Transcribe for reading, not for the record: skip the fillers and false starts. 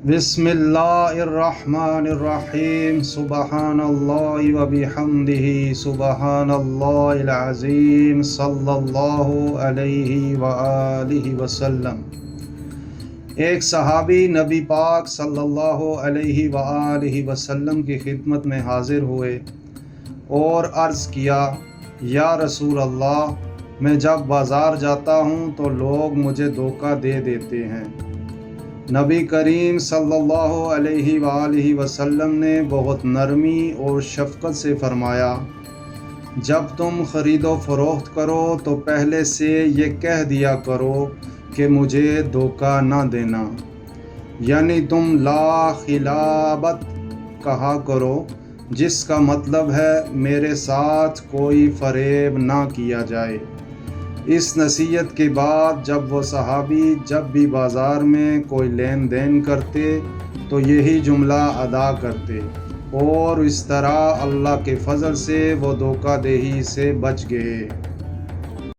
بسم اللہ الرحمن الرحیم سبحان اللہ وبحمدہ سبحان اللہ العظیم صلی اللہ علیہ وآلہ وسلم۔ ایک صحابی نبی پاک صلی اللہ علیہ وآلہ وسلم کی خدمت میں حاضر ہوئے اور عرض کیا، یا رسول اللہ، میں جب بازار جاتا ہوں تو لوگ مجھے دھوکہ دے دیتے ہیں۔ نبی کریم صلی اللہ علیہ وآلہ وسلم نے بہت نرمی اور شفقت سے فرمایا، جب تم خرید و فروخت کرو تو پہلے سے یہ کہہ دیا کرو کہ مجھے دھوکہ نہ دینا، یعنی تم لا خلابت کہا کرو، جس کا مطلب ہے میرے ساتھ کوئی فریب نہ کیا جائے۔ اس نصیحت کے بعد جب وہ صحابی جب بھی بازار میں کوئی لین دین کرتے تو یہی جملہ ادا کرتے، اور اس طرح اللہ کے فضل سے وہ دھوکہ دہی سے بچ گئے۔